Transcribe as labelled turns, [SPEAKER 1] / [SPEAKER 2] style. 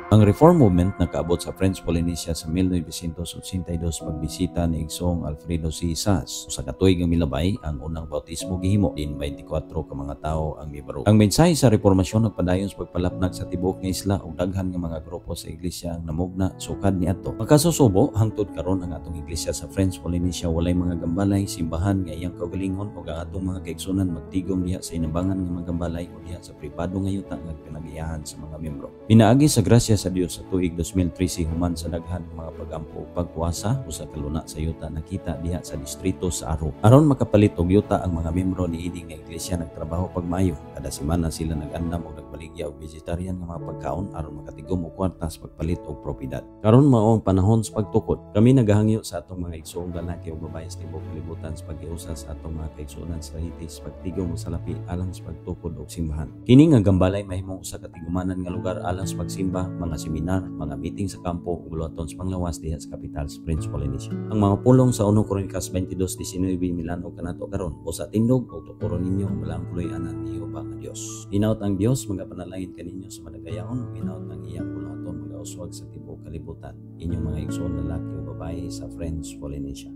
[SPEAKER 1] Ang Reform Movement nakaabot sa French Polynesia sa 1982 pagbisita ni Igsoong Alfredo C. Sas. Sa katuig nga milabay, ang unang bautismo gihimo din 24 ka mga tawo ang mibaro. Ang mensahe sa reformasyon nagpadayon sa pagpalapnag sa tibuok nga isla ug daghan nga mga grupo sa iglesia ang namugna sukad niadto. Makasusubo hangtod karon ang atong iglesia sa French Polynesia walay mga gambalay, simbahan nga iyang kaugalingon ug ang atong mga kaigsunan magtigom diha sa inambangan nga mga gambalay o diha sa pribado nga yuta nga pinag-iyahan sa mga miyembro. Pinaagi sa grasya sa Dios sa tuig 2013 human sa daghan mga pagampo ug pagkuwasa usa ka luna sa yuta nakita diha sa distrito sa Aro. Aron makapalit og yuta ang mga miyembro niini nga iglesia nagtrabaho pagmayo. Kada semana sila nag-andam og nagbaligya og vegetarian nga mga pagkaon aron makatigom og kwarta sa pagpalit og propiedad. Karon mao ang panahon sa pagtukod. Kami nagahangyo sa atong mga igsoong lalaki ug babaye sa tibuok kalibutan sa paghiusa sa atong mga kaigsuonan sa Haiti sa pagtigom sa lapi alang sa pagtukod og simbahan. Kini nga gambalay mahimong usa ka tigumanan nga lugar alang sa pagsimba, mga seminar, mga meeting sa kampo ug luwaton sa panglawas diha sa kapital sa French Polynesia. Ang mga pulong sa 1 Crónicas 22:19 milano kanato karon usa tindog ug tukuron ninyo ang malang puloy-anan ni Jehova nga Dios. Hinaut ang Dios mga panalangin kaninyo sa madagayaon ug hinaut ang iyang puluhaton mga uswag sa tibuok kalibutan. Inyong mga igsoon lalaki ug babaye sa French Polynesia.